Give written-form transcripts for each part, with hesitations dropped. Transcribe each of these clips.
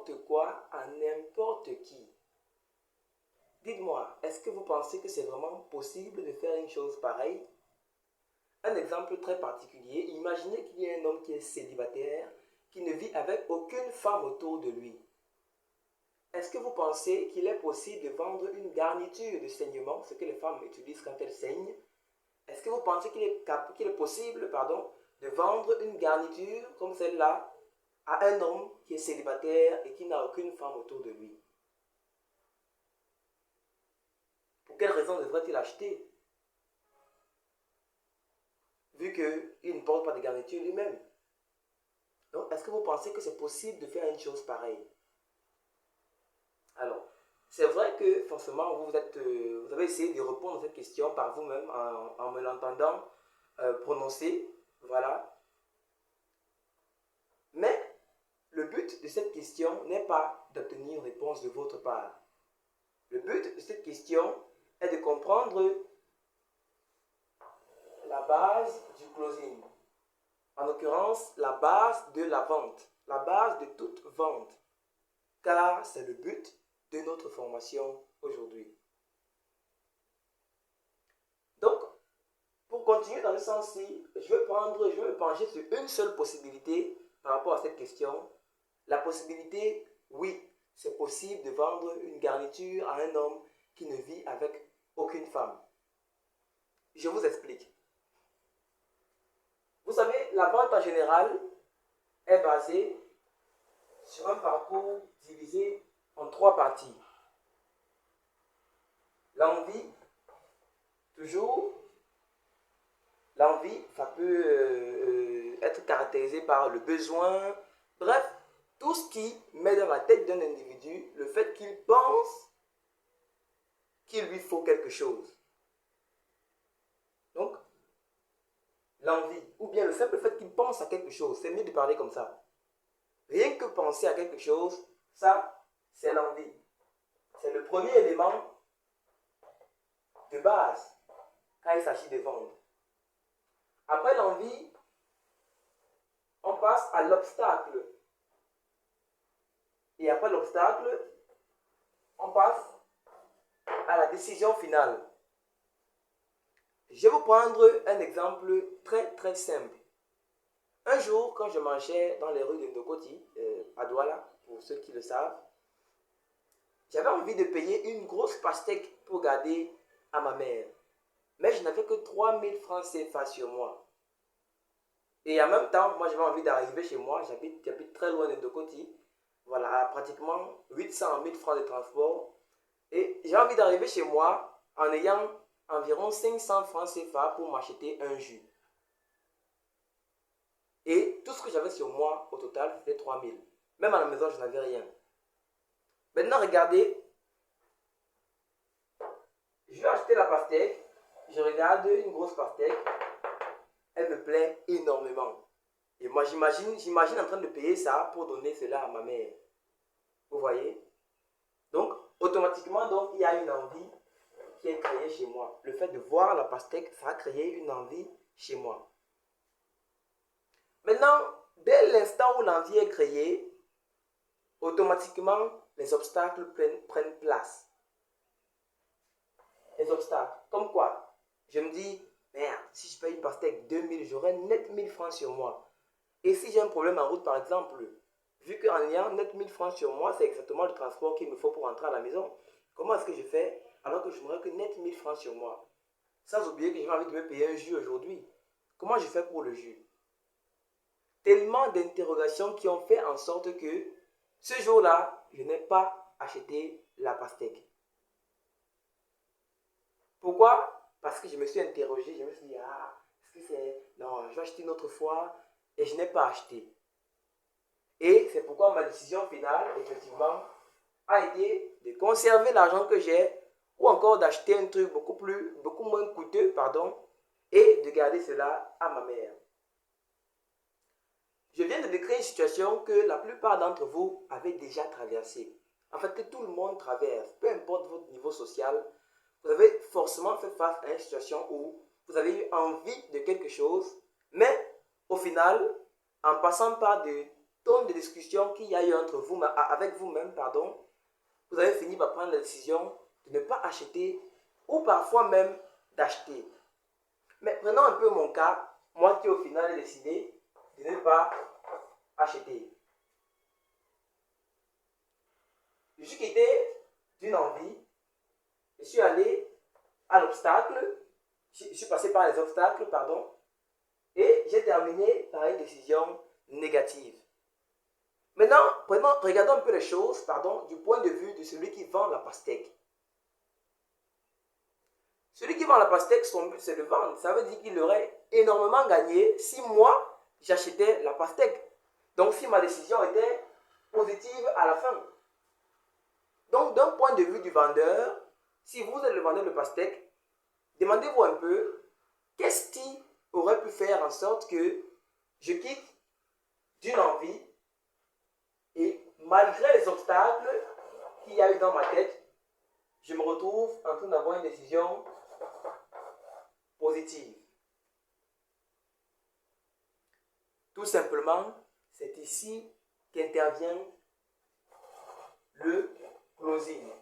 n'importe quoi à n'importe qui. Dites-moi, est-ce que vous pensez que c'est vraiment possible de faire une chose pareille? Un exemple très particulier, imaginez qu'il y ait un homme qui est célibataire, qui ne vit avec aucune femme autour de lui. Est-ce que vous pensez qu'il est possible de vendre une garniture de saignement, ce que les femmes utilisent quand elles saignent? Est-ce que vous pensez qu'il est possible, de vendre une garniture comme celle-là à un homme qui est célibataire et qui n'a aucune femme autour de lui? Pour quelle raison devrait-il acheter, vu qu'il ne porte pas de garniture lui-même? Donc, est-ce que vous pensez que c'est possible de faire une chose pareille? Alors, c'est vrai que forcément, vous avez essayé de répondre à cette question par vous-même en me l'entendant prononcer. Voilà. Mais le but de cette question n'est pas d'obtenir une réponse de votre part. Le but de cette question est de comprendre la base du closing. En l'occurrence, la base de la vente. La base de toute vente. Car c'est le but de notre formation aujourd'hui. Donc, pour continuer dans ce sens-ci, je vais me pencher sur une seule possibilité par rapport à cette question. La possibilité, oui, c'est possible de vendre une garniture à un homme qui ne vit avec aucune femme. Je vous explique. Vous savez, la vente en général est basée sur un parcours divisé en 3 parties. L'envie, toujours. L'envie, ça peut être caractérisé par le besoin. Bref, tout ce qui met dans la tête d'un individu le fait qu'il pense qu'il lui faut quelque chose. Donc, l'envie, ou bien le simple fait qu'il pense à quelque chose, c'est mieux de parler comme ça. Rien que penser à quelque chose, ça, c'est l'envie. C'est le premier élément de base quand il s'agit de vendre. Après l'envie, on passe à l'obstacle. Et après l'obstacle, on passe à la décision finale. Je vais vous prendre un exemple très très simple. Un jour, quand je marchais dans les rues de Ndokoti, à Douala, pour ceux qui le savent, j'avais envie de payer une grosse pastèque pour garder à ma mère. Mais je n'avais que 3000 francs CFA sur moi. Et en même temps, moi j'avais envie d'arriver chez moi, j'habite très loin de Ndokoti, voilà, à pratiquement 800 000 francs de transport. Et j'ai envie d'arriver chez moi en ayant environ 500 francs CFA pour m'acheter un jus. Et tout ce que j'avais sur moi, au total, c'était 3000. Même à la maison, je n'avais rien. Maintenant, regardez. Je vais acheter la pastèque. Je regarde une grosse pastèque. Elle me plaît énormément. Et moi, j'imagine en train de payer ça pour donner cela à ma mère. Vous voyez? Donc, automatiquement, donc, il y a une envie qui est créée chez moi. Le fait de voir la pastèque, ça a créé une envie chez moi. Maintenant, dès l'instant où l'envie est créée, automatiquement, les obstacles prennent place. Les obstacles, comme quoi? Je me dis, merde, si je paye une pastèque 2000, j'aurai net 1000 francs sur moi. Et si j'ai un problème en route, par exemple, vu qu'en ayant net 1000 francs sur moi, c'est exactement le transport qu'il me faut pour rentrer à la maison. Comment est-ce que je fais alors que je n'aurai que net 1000 francs sur moi? Sans oublier que j'ai envie de me payer un jus aujourd'hui. Comment je fais pour le jus? Tellement d'interrogations qui ont fait en sorte que ce jour-là, je n'ai pas acheté la pastèque. Pourquoi? Parce que je me suis interrogé, je me suis dit, est-ce que c'est... Non, je vais acheter une autre fois et je n'ai pas acheté. Et c'est pourquoi ma décision finale, effectivement, a été de conserver l'argent que j'ai ou encore d'acheter un truc beaucoup moins coûteux, et de garder cela à ma mère. Je viens de décrire une situation que la plupart d'entre vous avez déjà traversée. En fait, que tout le monde traverse, peu importe votre niveau social, vous avez forcément fait face à une situation où vous avez eu envie de quelque chose, mais au final, en passant par de tonnes de discussions qu'il y a eu entre vous, avec vous-même, pardon, vous avez fini par prendre la décision de ne pas acheter ou parfois même d'acheter. Mais prenons un peu mon cas, moi qui au final ai décidé de ne pas acheter. Je suis quitté d'une envie, je suis allé à l'obstacle, je suis passé par les obstacles, pardon, et j'ai terminé par une décision négative. Maintenant, regardons un peu les choses, pardon, du point de vue de celui qui vend la pastèque. Celui qui vend la pastèque, son but c'est de vendre. Ça veut dire qu'il aurait énormément gagné si moi, j'achetais la pastèque. Donc si ma décision était positive à la fin. Donc d'un point de vue du vendeur, si vous êtes le vendeur de pastèque, demandez-vous un peu, qu'est-ce qui aurait pu faire en sorte que je quitte d'une envie et malgré les obstacles qu'il y a eu dans ma tête, je me retrouve en train d'avoir une décision positive. Tout simplement, c'est ici qu'intervient le closing.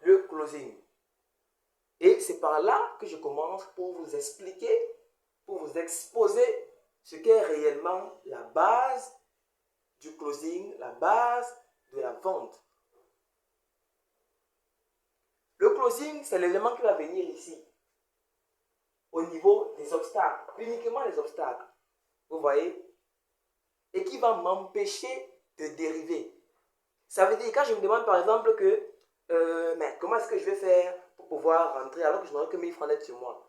Le closing. Et c'est par là que je commence pour vous expliquer, pour vous exposer ce qu'est réellement la base du closing, la base de la vente. Le closing, c'est l'élément qui va venir ici, au niveau des obstacles, uniquement les obstacles, vous voyez, et qui va m'empêcher de dériver. Ça veut dire, quand je me demande par exemple que, mais comment est-ce que je vais faire pour pouvoir rentrer alors que je n'aurai que 1000 francs net sur moi?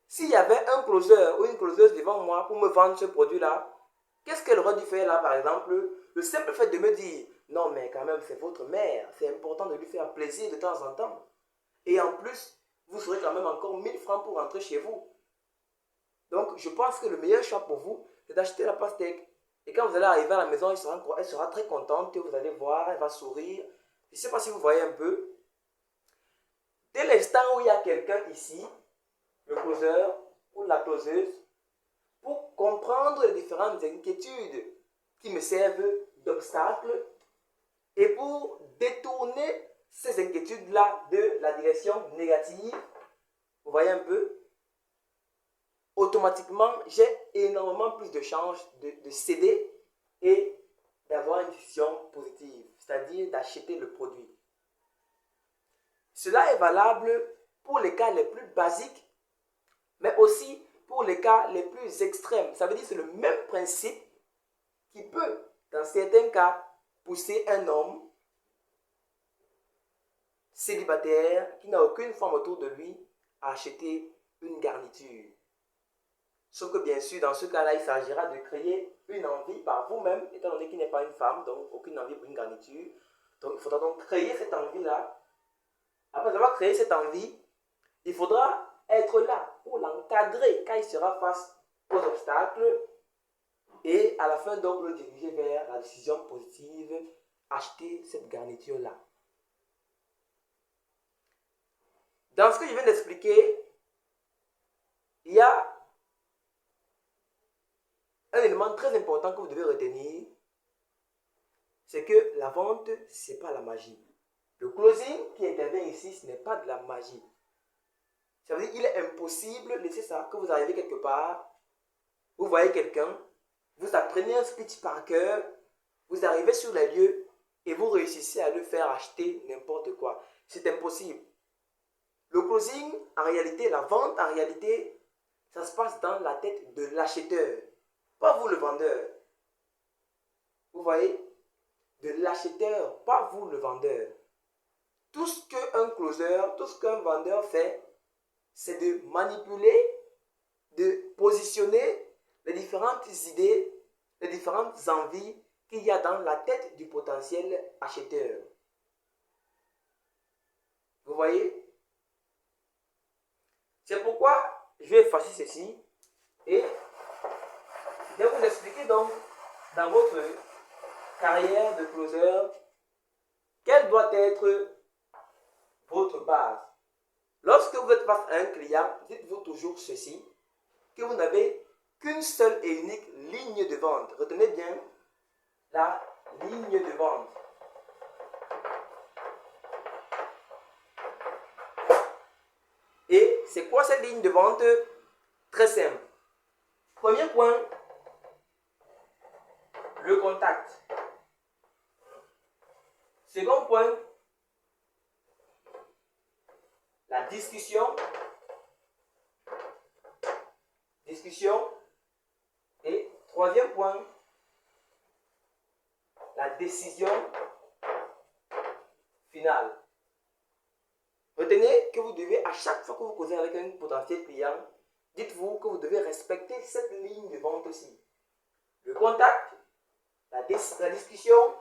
S'il y avait un closer ou une closeuse devant moi pour me vendre ce produit-là, qu'est-ce qu'elle aurait dû faire là, par exemple? Le simple fait de me dire, non mais quand même c'est votre mère, c'est important de lui faire plaisir de temps en temps. Et en plus, vous aurez quand même encore 1000 francs pour rentrer chez vous. Donc je pense que le meilleur choix pour vous, c'est d'acheter la pastèque. Et quand vous allez arriver à la maison, elle sera très contente, vous allez voir, elle va sourire. Je ne sais pas si vous voyez un peu. Dès l'instant où il y a quelqu'un ici, le closer ou la closeuse, pour comprendre les différentes inquiétudes qui me servent d'obstacle et pour détourner ces inquiétudes-là de la direction négative, vous voyez un peu, automatiquement, j'ai énormément plus de chances de céder et d'avoir une décision positive, c'est-à-dire d'acheter le produit. Cela est valable pour les cas les plus basiques, mais aussi pour les cas les plus extrêmes. Ça veut dire que c'est le même principe qui peut, dans certains cas, pousser un homme célibataire qui n'a aucune femme autour de lui à acheter une garniture. Sauf que bien sûr, dans ce cas-là, il s'agira de créer une envie par vous-même, étant donné qu'il n'est pas une femme, donc aucune envie pour une garniture. Donc il faudra donc créer cette envie-là. Après avoir créé cette envie, il faudra être là pour l'encadrer quand il sera face aux obstacles et à la fin donc le diriger vers la décision positive, acheter cette garniture-là. Dans ce que je viens d'expliquer, il y a un élément très important que vous devez retenir, c'est que la vente, ce n'est pas la magie. Le closing qui intervient ici, ce n'est pas de la magie. Ça veut dire qu'il est impossible, laissez ça, que vous arrivez quelque part, vous voyez quelqu'un, vous apprenez un speech par cœur, vous arrivez sur les lieux et vous réussissez à le faire acheter n'importe quoi. C'est impossible. Le closing, en réalité, la vente, en réalité, ça se passe dans la tête de l'acheteur. Pas vous le vendeur. Vous voyez? De l'acheteur, pas vous le vendeur. Tout ce qu'un closer, tout ce qu'un vendeur fait, c'est de manipuler, de positionner les différentes idées, les différentes envies qu'il y a dans la tête du potentiel acheteur. Vous voyez? C'est pourquoi je vais effacer ceci et je vais vous expliquer donc dans votre carrière de closer quelle doit être votre base. Lorsque vous êtes face à un client, dites-vous toujours ceci, que vous n'avez qu'une seule et unique ligne de vente. Retenez bien la ligne de vente. Et c'est quoi cette ligne de vente? Très simple. Premier point, le contact. Second point, la discussion. Et troisième point, la décision finale. Retenez que vous devez, à chaque fois que vous causez avec un potentiel client, dites-vous que vous devez respecter cette ligne de vente aussi. Le contact, la discussion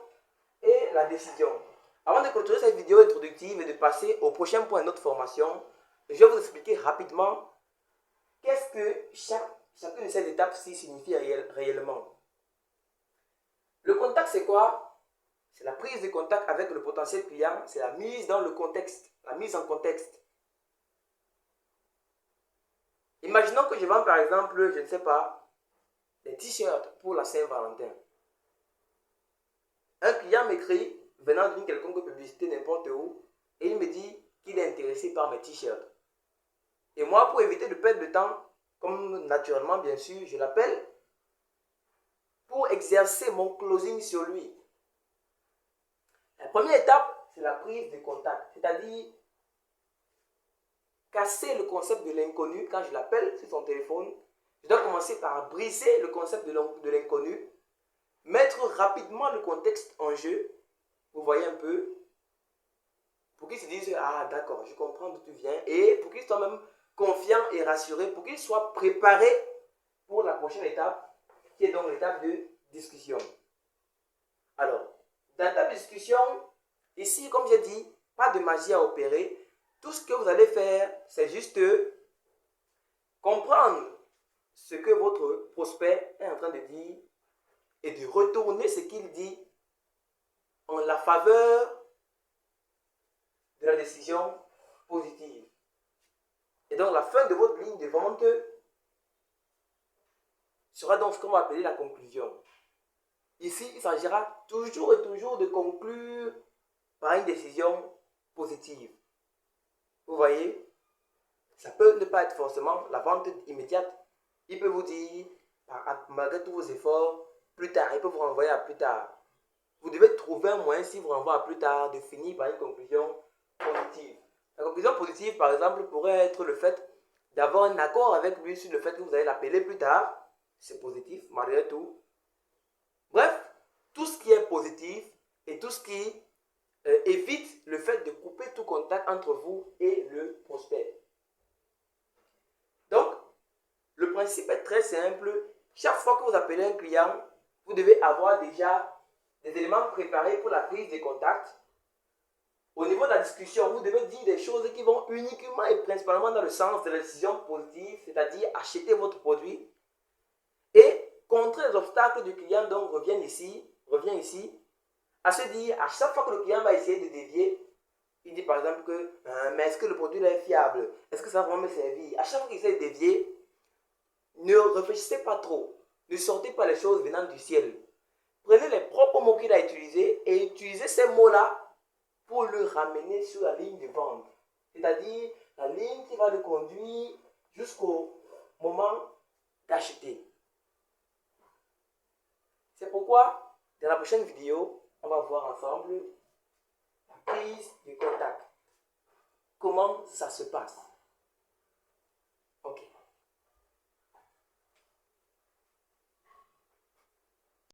et la décision. Avant de clôturer cette vidéo introductive et de passer au prochain point de notre formation, je vais vous expliquer rapidement qu'est-ce que chacune de ces étapes-ci signifie réellement. Le contact, c'est quoi? C'est la prise de contact avec le potentiel client, c'est la mise dans le contexte, la mise en contexte. Imaginons que je vends par exemple, je ne sais pas, des t-shirts pour la Saint-Valentin. Un client m'écrit, venant d'une quelconque publicité n'importe où, et il me dit qu'il est intéressé par mes t-shirts. Et moi, pour éviter de perdre de temps, comme naturellement bien sûr, je l'appelle pour exercer mon closing sur lui. La première étape, c'est la prise de contact, c'est-à-dire casser le concept de l'inconnu. Quand je l'appelle sur son téléphone, je dois commencer par briser le concept de l'inconnu, mettre rapidement le contexte en jeu, vous voyez un peu, pour qu'il se dise, ah d'accord, je comprends d'où tu viens, et pour qu'il soit même confiant et rassuré, pour qu'il soit préparé pour la prochaine étape, qui est donc l'étape de discussion. Alors, dans l'étape de discussion, ici, comme j'ai dit, pas de magie à opérer. Tout ce que vous allez faire, c'est juste comprendre ce que votre prospect est en train de dire et de retourner ce qu'il dit en la faveur de la décision positive. Et donc, la fin de votre ligne de vente sera donc ce qu'on va appeler la conclusion. Ici, il s'agira toujours et toujours de conclure par une décision positive. Vous voyez, ça peut ne pas être forcément la vente immédiate. Il peut vous dire, malgré tous vos efforts, plus tard, il peut vous renvoyer à plus tard. Vous devez trouver un moyen, si vous renvoie à plus tard, de finir par une conclusion positive. La conclusion positive, par exemple, pourrait être le fait d'avoir un accord avec lui sur le fait que vous allez l'appeler plus tard. C'est positif, malgré tout. Bref, tout ce qui est positif et tout ce qui évite le fait de couper tout contact entre vous et le prospect. Donc, le principe est très simple. Chaque fois que vous appelez un client, vous devez avoir déjà des éléments préparés pour la prise de contact. Au niveau de la discussion, vous devez dire des choses qui vont uniquement et principalement dans le sens de la décision positive, c'est-à-dire acheter votre produit. Et contrer les obstacles du client, donc revient ici, à se dire, à chaque fois que le client va essayer de dévier, il dit par exemple que, mais est-ce que le produit là est fiable? Est-ce que ça va vraiment me servir? À chaque fois qu'il essaie de dévier, ne réfléchissez pas trop. Ne sortez pas les choses venant du ciel. Prenez les propres mots qu'il a utilisés et utilisez ces mots-là pour le ramener sur la ligne de vente. C'est-à-dire la ligne qui va le conduire jusqu'au moment d'acheter. C'est pourquoi, dans la prochaine vidéo, on va voir ensemble la prise de contact. Comment ça se passe?